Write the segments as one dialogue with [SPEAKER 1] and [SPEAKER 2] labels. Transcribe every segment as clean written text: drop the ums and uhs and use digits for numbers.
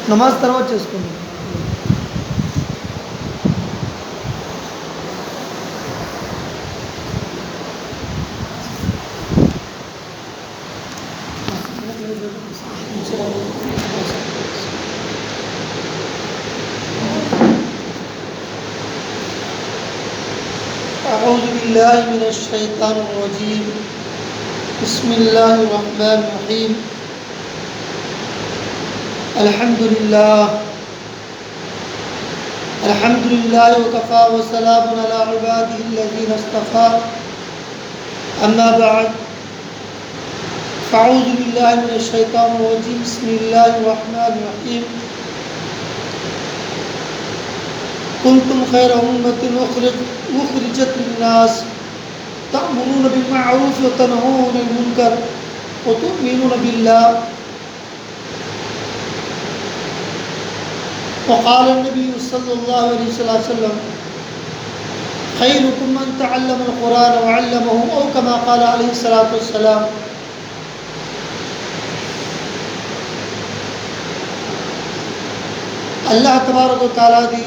[SPEAKER 1] నమాజ్ తర్వాత చేసుకుందాం. أعوذ بالله من الشيطان الرجيم بسم الله الرحمن الرحيم الحمد لله وكفى وسلام على عباده الذين اصطفى أما بعد فأعوذ بالله من الشيطان الرجيم بسم الله الرحمن الرحيم كنتم خير أمة أخرجت للناس تأمرون بالمعروف وتنهون عن المنكر وتؤمنون بالله وقال النبي صلى الله عليه وسلم خيركم من تعلم القرآن وعلمه أو كما قال عليه الصلاة والسلام. అల్లాహ్ తబారక తాలాది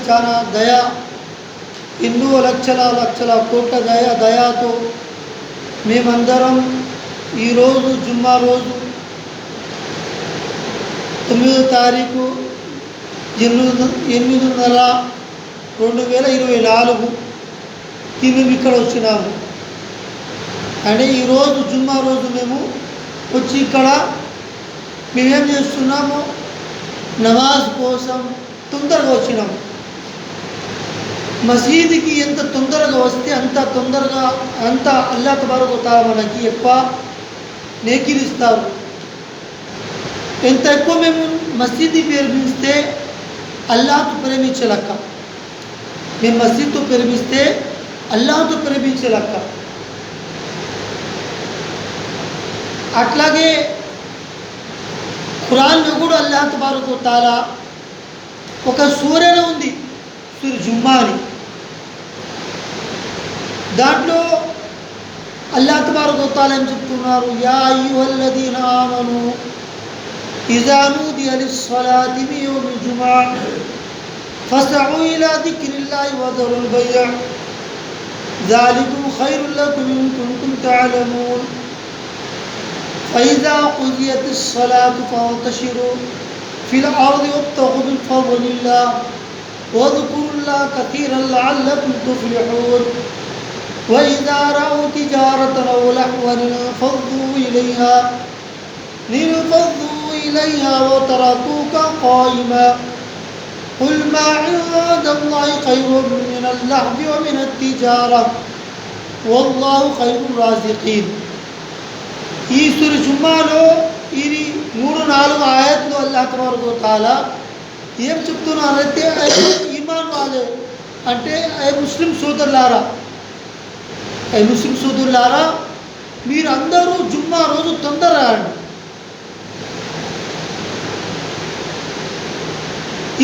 [SPEAKER 1] చాలా దయ, ఎన్నో లక్షల కోట్ల దయాతో మేమందరం ఈరోజు జుమ్మా రోజు 9వ తారీఖు 8/2024 మేము ఇక్కడ వచ్చినాము. అంటే ఈరోజు జుమ్మా రోజు మేము వచ్చి ఇక్కడ మేమేం చేస్తున్నాము, నమాజ్ కోసం తొందరగా వచ్చినాము. మసీదుకి ఎంత తొందరగా వస్తే అంత అల్లాహ్ తబారక తఆలా మనకి ఎక్కువ నేకిలిస్తారు. ఎంత ఎక్కువ మేము మసీదుని ప్రేమిస్తే అల్లాహ్తో ప్రేమించే లెక్క. మేము మసీద్తో ప్రేమిస్తే అల్లాహ్తో ప్రేమించే లెక్క. అట్లాగే ఖురాన్లో కూడా అల్లాహ్ తబారక తఆలా ఒక సూరనే ఉంది, సూర జుమ్మా అని. దాంట్లో అల్లాహ్ తబారక తఆలా ఏం చెప్తున్నారు, యా అయ్యుహల్లదీన ఆమనూ ఇజా నూదియ లిస్సలాతి మిన్ యౌమిల్ జుముఅ ఫస్అఊ ఇలా దిక్రిల్లాహి వదరుల్ బైఅ ذلكم خير لكم إن كنتم تعلمون فإذا قضيت الصلاة فانتشروا في الأرض وابتغوا من فضل الله واذكروا الله كثيرا لعلكم تفلحون وإذا رأوا تجارة أو لهوا انفضوا إليها وتركوك قائما قل ما عند الله خير من اللهو ومن التجارة والله خير الرازقين. ఈ సూర జుమ్మాలో ఇది 3-4 ఆయత్లు అల్లాహ్ తబారక తఆలా ఏం చెప్తున్నారంటే, ఈమాన్ వాలే అంటే ముస్లిం సోదరులారా మీరందరూ జుమ్మా రోజు తొందరగా రండి.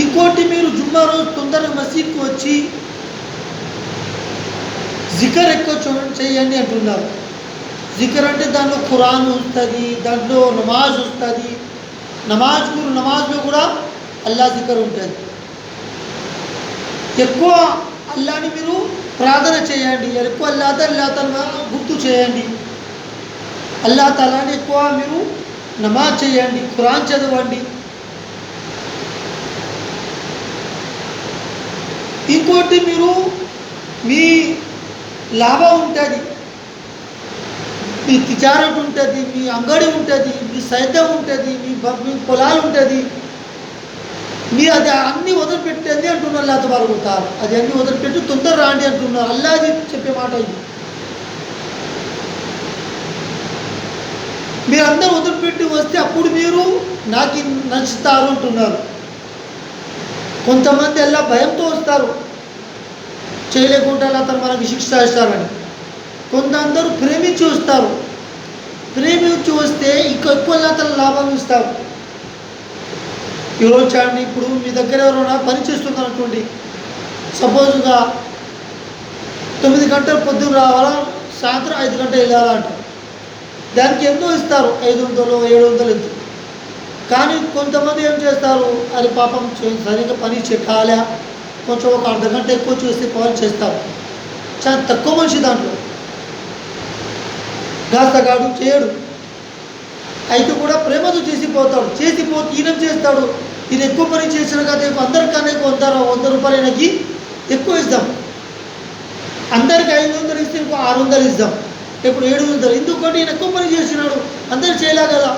[SPEAKER 1] ఇంకోటి, మీరు జుమ్మా రోజు తొందరగా మసీద్కి వచ్చి జికర్ ఎక్కువ చేయండి అంటున్నారు. జికర్ అంటే దాంట్లో ఖురాన్ వస్తుంది, దాంట్లో నమాజ్ వస్తుంది. నమాజ్లో కూడా అల్లా జికర్ ఉంటుంది. ఎక్కువ అల్లాని మీరు ప్రార్థన చేయండి, ఎక్కువ అల్లా తాలా గుర్తు చేయండి. అల్లా తాలాని ఎక్కువ మీరు నమాజ్ చేయండి, ఖురాన్ చదవండి. ఇంకోటి, మీరు మీ లాభం ఉంటుంది, మీ తిజారట్ ఉంటుంది, మీ అంగడి ఉంటుంది, మీ సైద్యం ఉంటుంది, మీ పొలాలు ఉంటుంది, మీరు అది అన్నీ వదిలిపెట్టండి అంటున్నారు అల్లాహ్ తబారక తఆలా. అది అన్నీ వదిలిపెట్టి తొందర రాండి అంటున్నారు. అల్లాహ్ చెప్పే మాట ఇది. మీరందరూ వదిలిపెట్టి వస్తే అప్పుడు మీరు నాకు నచ్చుతారు అంటున్నారు. కొంతమంది అల్లా భయంతో వస్తారు, చేయలేకుండా అల్లా తను మనకి శిక్ష ఇస్తారని. కొందరు ప్రేమించి వస్తారు, ప్రేమించి వస్తే ఇంకా ఎక్కువ అల్లా తన లాభం ఇస్తారు. ఈరోజు చూడండి, ఇప్పుడు మీ దగ్గర ఎవరైనా పని చేస్తున్నారు అనుకోండి, సపోజ్గా 9 గంటలు పొద్దున్న రావాలా, సాయంత్రం 5 గంటలు వెళ్ళాలంటారు. దానికి ఎన్నో ఇస్తారు, 500 700 ఎంత. కానీ కొంతమంది ఏం చేస్తారు, అది పాపం సరిగ్గా పని కాలే, కొంచెం ఒక అర్ధగంట ఎక్కువ చేసి పని చేస్తారు. చాలా తక్కువ మనిషి దాంట్లో, గాస్తగాడు చేయడు. అయితే కూడా ప్రేమతో చేసిపోతాడు. చేసిపోతే ఈయన చేస్తాడు, ఈయన ఎక్కువ పని చేసిన కదా, అందరికన్నా 100 రూపాయలు ఆయనకి ఎక్కువ ఇద్దాం. అందరికి 500 ఇస్తే ఇంకో 600 ఇద్దాం, ఇప్పుడు 700. ఎందుకంటే ఈయన ఎక్కువ పని చేస్తున్నాడు, అందరు చేయలే కదా,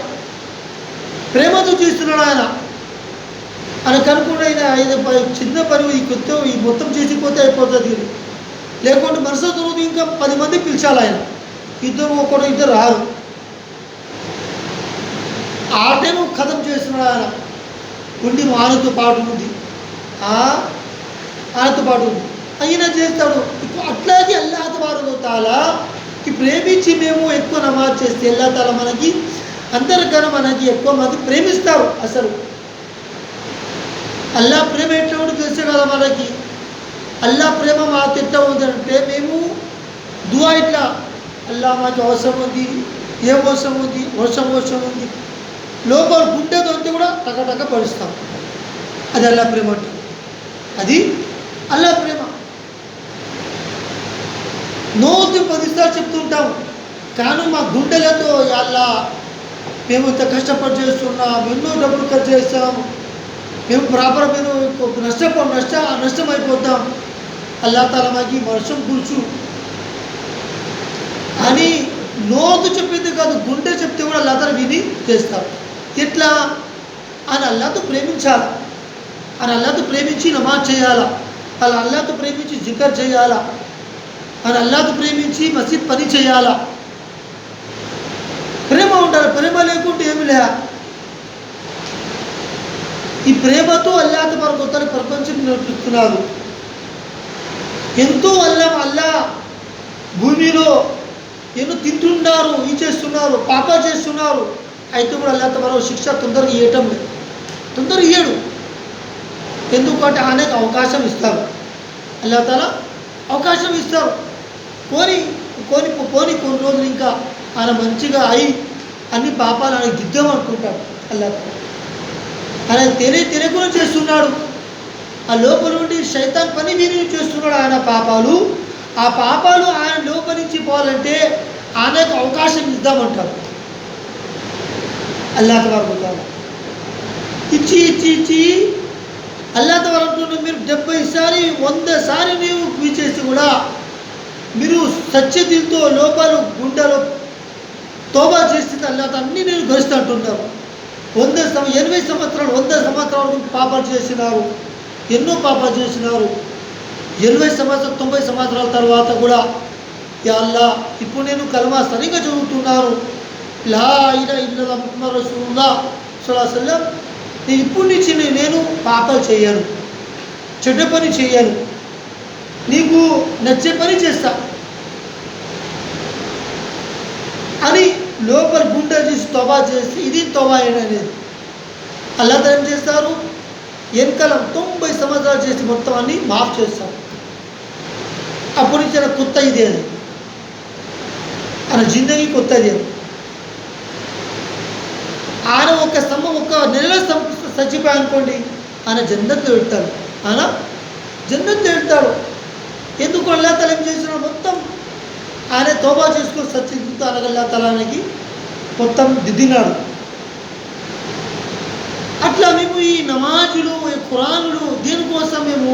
[SPEAKER 1] ప్రేమతో చేస్తున్నాడు ఆయన. ఆయన కనుకుండా ఆయన చిన్న పని ఈ మొత్తం చేసిపోతే అయిపోతుంది. లేకుంటే మరుసటి రోజు ఇంకా 10 మంది పిలిచాలి ఆయన, ఇద్దరు రారు. ఆ టైం కథం చేస్తున్నాడు ఆయన. ఉండి ఆయనతో పాటు ఉంది, ఆయనతో పాటు ఉంది, ఆయన చేస్తాడు. ఇప్పుడు అట్లాగే అల్లాహ్ తబారక తాలాకి ప్రేమించి మేము ఎక్కువ నమాజ్ చేస్తే అల్లాహ్ తాలా మనకి అందరికన్నా మనకి ఎక్కువ మంది ప్రేమిస్తారు. అసలు అల్లాహ్ ప్రేమ ఎట్లా ఉండి తెలుసు కదా మనకి. అల్లాహ్ ప్రేమ మాకు ఎట్లా ఉందంటే, మేము దువా ఇట్లా, అల్లాహ్ మాకు అవసరం ఉంది, ఏం అవసరం ఉంది, అవసరం ఉంది, లోపల గుండెతో అంతే కూడా టకటక పరుస్తాం. అది అల్లాహ్ ప్రేమ అంటే, అది అల్లాహ్ ప్రేమ. నోటి 10 సార్లు చెప్తుంటాం, కానీ మా గుండెలతో అల్లా మేము ఇంత కష్టపడి చేస్తున్నాం, ఎన్నో డబ్బులు ఖర్చు చేస్తాం, మేము ప్రాపర్ మేము నష్టమైపోతాం, అల్లా తాలా మాకి వర్షం కురుచు అని నోటు చెప్పింది కాదు, గుండె చెప్తే కూడా అల్లా తాలా విని చేస్తారు. ఎట్లా అని అల్లాతో ప్రేమించాలి, అని అల్లాతో ప్రేమించి నమాజ్ చేయాలా, అలా అల్లాతో ప్రేమించి జికర్ చేయాలా, అని అల్లాతో ప్రేమించి మసీద్ పని చేయాలా. ప్రేమ ఉండాలి, ప్రేమ లేకుంటే ఏమి లే. ఈ ప్రేమతో అల్లాహ్ తబారక వ తఆలా ప్రపంచం నడిపిస్తున్నారు. ఎంతో అల్లా భూమిలో ఎన్నో తింటున్నారు, ఈ చేస్తున్నారు, పాప చేస్తున్నారు. అయితే కూడా అల్లాహ్ తబారక శిక్ష తొందరగా ఇవ్వటం లేదు, తొందరగా ఇయ్యడు. ఎందుకంటే ఆయనకు అవకాశం ఇస్తారు, అల్లాహ్ తాలా అవకాశం ఇస్తారు. కొన్ని రోజులు ఇంకా ఆయన మంచిగా అయి అన్ని పాపాలు ఆయన దిద్దాం అనుకుంటాడు. అల్లాహ్ తాలా ఆయన తెలియకుండా చేస్తున్నాడు, ఆ లోపల నుండి శైతాన్ పని విని చేస్తున్నాడు ఆయన పాపాలు. ఆ పాపాలు ఆయన లోపల నుంచి పోవాలంటే ఆయనకు అవకాశం ఇద్దామంటారు. అల్లాహ్ తబారక వ తఆలా ఇచ్చి అల్లాహ్ తబారక వ తఆలా మీరు 70 సారి 100 సారి మీరు చేసి కూడా మీరు సత్యదిల్తో లోపల గుండెలో తోబా చేస్తే అల్లాహ్ అన్నీ నేను గరుస్తా అంటున్నారు. 80 సంవత్సరాలు 100 సంవత్సరాలు పాపాలు చేసినారు, ఎన్నో పాపాలు చేసినారు. 80 సంవత్సరాలు 90 సంవత్సరాల తర్వాత కూడా యా అల్లాహ్ ఇప్పుడు నేను కలమా సరిగ్గా చదువుతున్నాను, లా ఇలాహ ఇల్లల్లాహ్ ముహమ్మద్ రసూలుల్లాహ్ సల్లల్లాహు అలైహి వసల్లం, నేను ఇప్పటి నుంచి నేను పాపాలు చేయను, చెడ్డ పని చేయను, నీకు నచ్చే పని చేస్తా అని లోపల గుండె చేసి తోబా చేసి ఇది తోబా అనేది అల్లాహ్ ఏం చేస్తారు, వెనకాల 90 సంవత్సరాలు చేసి మొత్తం అన్ని మాఫ్ చేస్తారు. అప్పటి నుంచి ఆయన కొత్త ఇది అది, ఆయన జిందగీ కొత్తది అది. ఆయన ఒక నెలలో చచ్చిపోయా అనుకోండి, ఆయన జన్నత్లో వెళ్తాడు, ఆయన జన్నత్లో వెళ్తాడు. ఎందుకు అల్లాహ్ తాలా ఏం చేస్తున్నాడు, మొత్తం ఆయన తోబా చేసుకొని సత్యతో అల్లాహ్ తాలాకి మొత్తం దిద్దినాడు. అట్లా మేము ఈ నమాజులు, ఈ ఖురానులు దేనికోసం మేము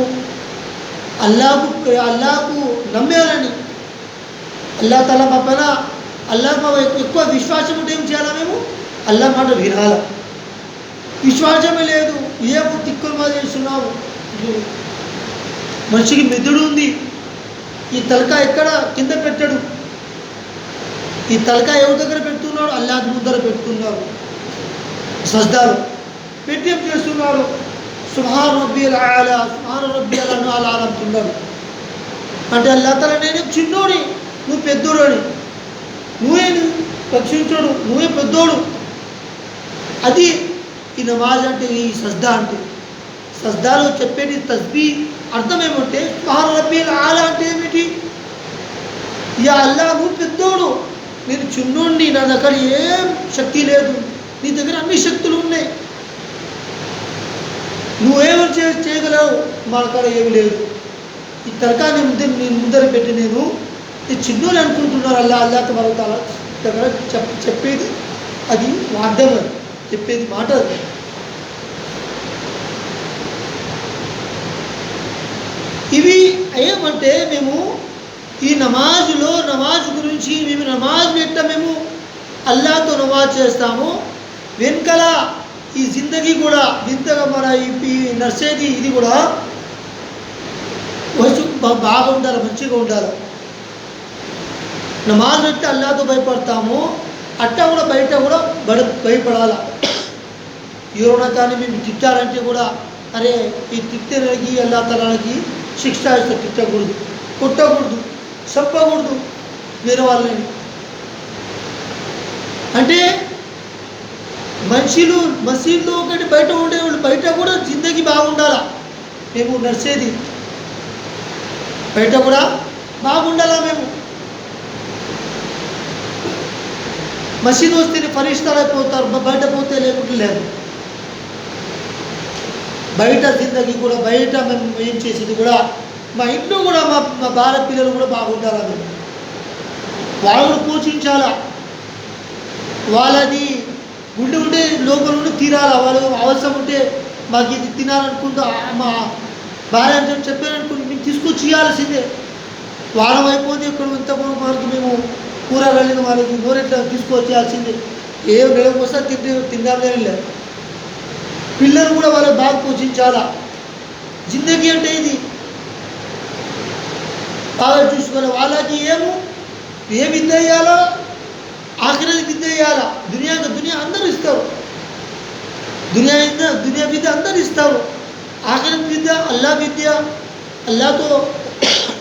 [SPEAKER 1] అల్లాహకు నమ్మేయాలని, అల్లాహ్ తాలా మా పైన అల్లాహ్ ఎక్కువ విశ్వాసం ఉంటే ఏం చేయాలా, మేము అల్లాహ్ మాట వినాలా. విశ్వాసమే లేదు, ఏమో తిక్కులు మా చేస్తున్నావు. మనిషికి మెదడు ఉంది, ఈ తలకా ఎక్కడ కింద పెట్టాడు, ఈ తలకా ఎవరి దగ్గర పెడుతున్నాడు, అల్లాహ్ ముందర పెడుతున్నాడు, సజ్దాలు పెట్టి ఏం చేస్తున్నాడు, సుబ్హాన రబ్బియల్ ఆలా సుబ్హాన రబ్బియల్ అలా అంటున్నాడు. అంటే అల్లాహ్ తాలా నేనే చిన్నోడి, నువ్వు పెద్దోడు అని, నువ్వే రక్షించోడు, నువ్వే పెద్దోడు. అది ఈ నమాజ్ అంటే, ఈ సజ్దా అంటే. సజ్దాలో చెప్పేది తస్బీ అర్థం ఏమంటే సుబ్హాన రబ్బియల్ ఆలా అంటే ఏమిటి, యా అల్లాహ్ నువ్వు పెద్దోడు, నేను చిన్నోడిని, నా దగ్గర ఏం శక్తి లేదు, నీ దగ్గర అన్ని శక్తులు ఉన్నాయి, నువ్వేమని చేయగలవు, మా దగ్గర ఏమి లేదు. ఈ తరకాన్ని నేను ముందర పెట్టి నేను ఈ చిన్నోళ్ళు అనుకుంటున్నారు అల్లా తబారక దగ్గర చెప్పేది అది వాద్యం, అది చెప్పేది మాట. అది ఇవి ఏమంటే మేము ఈ నమాజ్ గురించి మేము నమాజ్ ఎట్లా మేము అల్లాతో నమాజ్ చేస్తాము, వెనకల ఈ జిందగీ కూడా వింతగా మన ఈ నడిచేది ఇది కూడా బాగా ఉండాలి, మంచిగా ఉండాలి. నమాజ్ అంటే అల్లాతో భయపడతాము, అట్టా కూడా బయట కూడా భయపడాలి. ఎవరైనా కానీ మేము తిట్టాలంటే కూడా అరే ఈ తిట్టేకి అల్లా తలానికి శిక్ష ఇస్తే తిట్టకూడదు, కొట్టకూడదు, చంపకూడదు వేరే వాళ్ళని. అంటే మనుషులు మసీదులో ఒకటి బయట ఉండేవాళ్ళు బయట కూడా జిందగీ బాగుండాలా, మేము నడిచేది బయట కూడా బాగుండాలా. మేము మసీదు వస్తేనే ఫరిష్టాలు అయిపోతారు, బయట పోతే లేకుంటే లేదు. బయట జిందగీ కూడా బయట మేము ఏం చేసేది కూడా మా ఇంట్లో కూడా మా భార్య పిల్లలు కూడా బాగుండాలా, మేము వాళ్ళను పోషించాలా, వాళ్ళది ఉండే లోపల ఉండి తీరాలా. వాళ్ళు అవసరం ఉంటే మాకు ఇది తినాలనుకుంటా మా భార్య అని చెప్పారనుకుంటే మేము తీసుకొచ్చి ఇవ్వాల్సిందే. వాళ్ళం అయిపోతే ఇక్కడ ఇంత మనకి మేము కూర వెళ్ళిన వాళ్ళకి నోరెట్లా తీసుకొచ్చేయాల్సిందే. ఏం నెలకొస్తా తిందామే లేదు. పిల్లలు కూడా వాళ్ళకి బాగా పోషించాలా. జిందగీ అంటే ఇది బాగా చూసుకోవాలి. వాళ్ళకి ఏ విద్య ఇవ్వాలో ఆఖరి విద్య ఇవ్వాలా. దునియా అందరూ ఇస్తారు, దునియా విద్య అందరూ ఇస్తారు. ఆఖరి విద్య అల్లా విద్య, అల్లాతో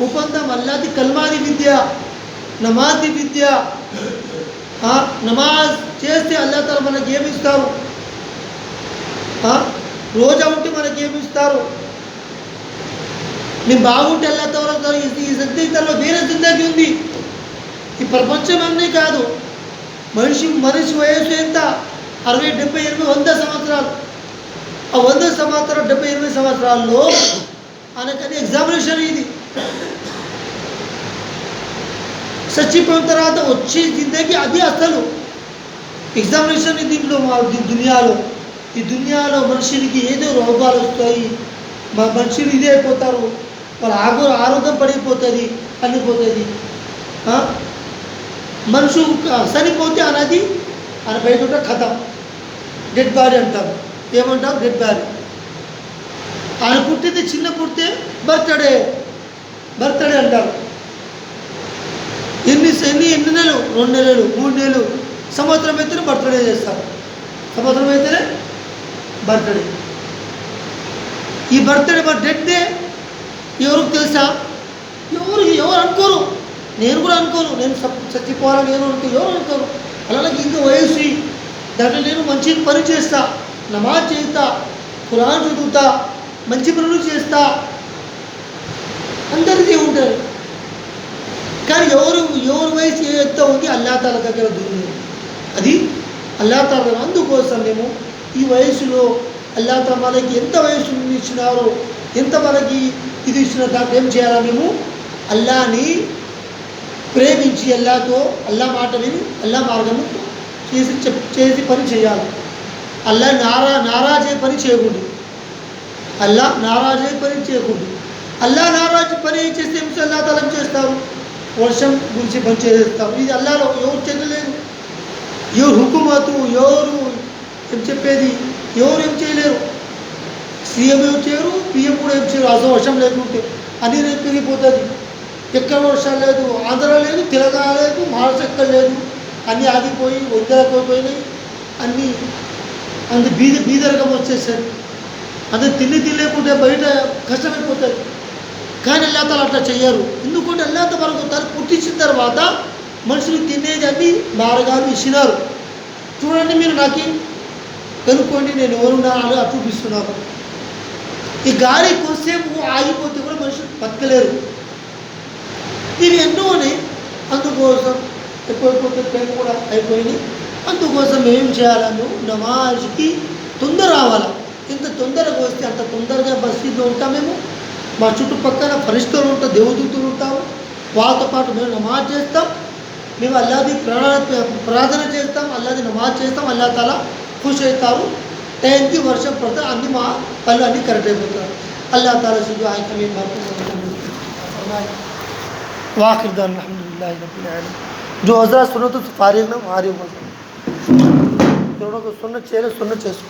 [SPEAKER 1] ఒప్పందం, అల్లాది కల్మాది విద్య, నమాజీ విద్య. నమాజ్ చేస్తే అల్లా తాలా మనకి ఏమిస్తారు, రోజా ఉంటే మనకి ఏమిస్తారు. మేము బాగుంటే అల్లా తాలా ఈ జిందగీలో వేరే జిందగీ ఉంది. ఈ ప్రపంచం అన్నీ కాదు. మనిషి వయసు ఎంత 60, 70, 80, 100 సంవత్సరాలు. ఆ 100 సంవత్సరాలు 70, 80 సంవత్సరాల్లో ఆయనకని ఎగ్జామినేషన్ ఇది. చచ్చిపోయిన తర్వాత వచ్చే జిందగీ అది అసలు ఎగ్జామినేషన్. దీంట్లో ఈ దునియాలో మనుషులకి ఏదో రోగాలు వస్తాయి, మనుషులు ఇదే అయిపోతారు, వాళ్ళ ఆరోగ్యం పడిపోతుంది, అనిపోతుంది. మనుషు చనిపోతే అనేది ఆయన బయట ఉంటే కథ డెడ్ బాడీ అంటారు. ఏమంటారు? Dead body. ఆయన పుట్టితే చిన్న పుడితే బర్త్డే అంటారు. ఎన్ని నెలలు, 2 నెలలు, 3 నెలలు, సంవత్సరం అయితేనే బర్త్డే చేస్తారు. సంవత్సరం అయితేనే బర్త్డే. ఈ బర్త్డే డెడ్ డే ఎవరికి తెలుసా? ఎవరు అనుకోరు. నేను కూడా అనుకోను, నేను చచ్చిపోవాలని ఎవరు అనుకోరు. అలాగే ఇంకా వయసు దాంట్లో నేను మంచి పని చేస్తా, నమాజ్ చేస్తా, ఖురాన్ చదువుతా, మంచి పనులు చేస్తా, అందరికీ ఉంటారు. కానీ ఎవరు వయసు ఎంత ఉంది అల్లా తాలా దగ్గర దూరం, అది అల్లా తాలా. అందుకోసం మేము ఈ వయసులో అల్లా తాలా మనకి ఎంత వయసు ఇచ్చినారో, ఎంత మనకి ఇది ఇచ్చిన దాంట్లో ఏం చేయాలా? మేము అల్లాని ప్రేమించి అల్లాతో అల్లా మాట విని అల్లా మార్గము చేసి పని చేయాలి. అల్లా నారాజే పని చేయకూడదు. అల్లా నారాజే పని చేయకూడదు. అల్లా నారాజు పని చేస్తే అల్లా తలం చేస్తారు, వర్షం గురించి పని చేస్తారు. ఇది అల్లాలో ఎవరు చేయలేరు. ఎవరు హుకుమతు, ఎవరు ఏం చెప్పేది, ఎవరు ఏం చేయలేరు. సీఎం ఏం చేయరు, పిఎం కూడా ఏం చేయరు. అసలు వర్షం లేకుంటే అన్నీ పెరిగిపోతుంది. ఎక్కడ వర్షాలు లేదు, ఆంధ్ర లేదు, తెలంగాణ లేదు, మహారాష్ట్ర లేదు, అన్నీ ఆగిపోయి వద్దలకపోయినాయి. అన్నీ బీదరకం వచ్చేసారు. అందరు తిండి లేకుంటే బయట కష్టమైపోతుంది. కానీ అల్లా తాలా అట్లా చెయ్యరు. ఎందుకంటే అల్లా తాలా వరకు తను పుట్టించిన తర్వాత మనుషులు తినేది అన్ని మార్గాలు ఇచ్చినారు. చూడండి, మీరు నాకు కనుక్కోండి, నేను ఎవరున్నా అలా చూపిస్తున్నాను. ఈ గాలి కొద్దిసేపు ఆగిపోతే కూడా మనుషులు బతకలేరు. ఇవి ఎన్నో ఉన్నాయి. అందుకోసం ఎక్కువైపోతే టైం కూడా అయిపోయింది. అందుకోసం ఏం చేయాలా, నువ్వు నమాజ్కి తొందర రావాలా. ఎంత తొందరగా వస్తే అంత తొందరగా మసీదులో ఉంటాం మేము. మా చుట్టుపక్కల ఫరిష్ఠులు ఉంటారు, దేవదూతులు ఉంటారు. వాళ్ళతో పాటు మేము నమాజ్ చేస్తాం. మేము అల్లాది ప్రార్థన చేస్తాం, అల్లాది నమాజ్ చేస్తాం. అల్లా తాలా ఖుష్ అవుతారు. టైంకి వర్షం పడితే అన్ని మా పనులు అన్నీ కరెక్ట్ అయిపోతారు. అల్లా తాలా సుజు ఆయనకి మేము वाखिर दान अल्हम्दुलिल्लाहि रब्बिल आलमीन. जो हजरत सुनो तो फारिग ना फारिग हो जाए, दोनों को सुन्नत చేసుకో.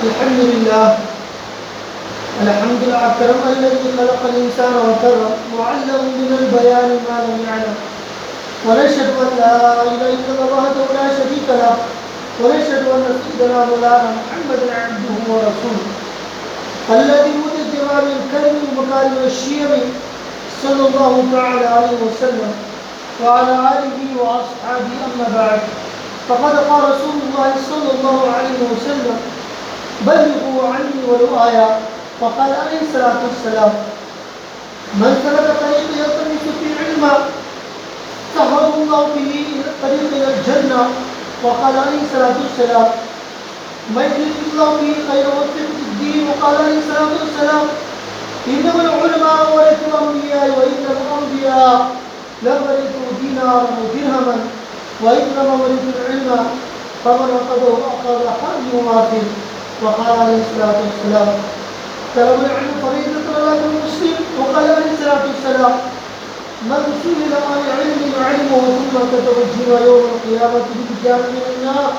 [SPEAKER 1] الحمد لله. الحمد لله أكرم الذي خلق الإنسان وكرم وعلم من البيان ما لم يعلم. ونشهد أن لا إله إلا الله وحده لا شريك له. ونشهد أن سيدنا مولانا محمدا عبده ورسوله الذي ولد بالكرم ومكارم الشيم صلى الله تعالى عليه وسلم وعلى آله وأصحابه. أما بعد، فقد قال رسول الله صلى الله عليه وسلم: بلغوا عني ولو آية. وقال عليه الصلاة والسلام: من سلك طريق يلتمس فيه علما سهل الله به طريق إلى الجنة. وقال عليه الصلاة والسلام: من يريد الله به خيرا يوفقه في الدين. وقال عليه الصلاة والسلام: إنما العلماء ورثوا الأنبياء وإن الأنبياء لم يرثوا دينارا ودرهما وإنما ورثوا العلم فمن أخذه أخذ حظ وافر. وقال عليه الصلاة والسلام: طلب العلم فريضة على كل مسلم. وقال عليه الصلاة والسلام: من سئل عن علم علمه ثم تتوجه يوم القيامة بحجاب من النار.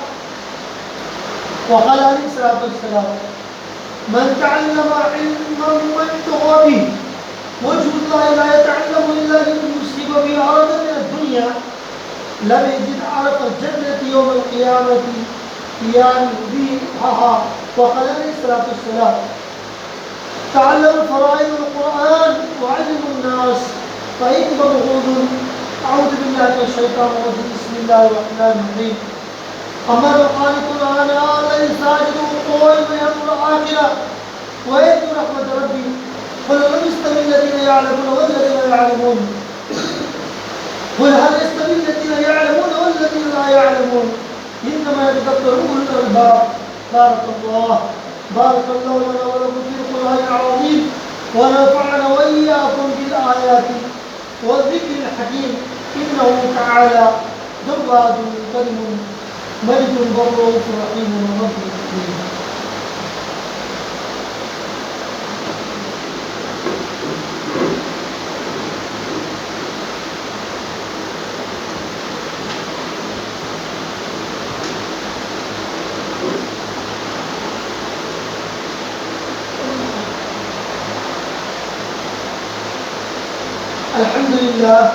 [SPEAKER 1] وقال عليه الصلاة والسلام: من تعلم علما وانتهى به وجه الله لا يتعلم إلا ليصيب به عرضا من الدنيا لم يجد عرف الجنة يوم القيامة يعني بها. وقال عليه الصلاة والسلام: تعلموا فرائض القرآن وعلموا الناس فإنما بغض. أعوذ بالله من الشيطان الرجيم. بسم الله الرحمن الرحيم. أما القانت آناء الليل ساجدا قائما ينظر آخرة ويرجو رحمة ربي قل هل يستوي الذين يعلمون والذين لا يعلمون قل هل يستوي الذين يعلمون والذين لا يعلمون إنما يتذكر أولو الألباب. بارك الله لنا ولكم في القرآن العظيم ونفعنا وإياكم بالآيات والذكر الحكيم. إنه تعالى جواد كريم ملك بر رحيم رب العالمين. الحمد لله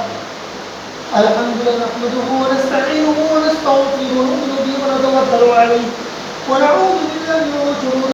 [SPEAKER 1] نحمده ونستعينه ونستغفره ونؤمن به ونتوكل عليه ونعوذ بالله من شرور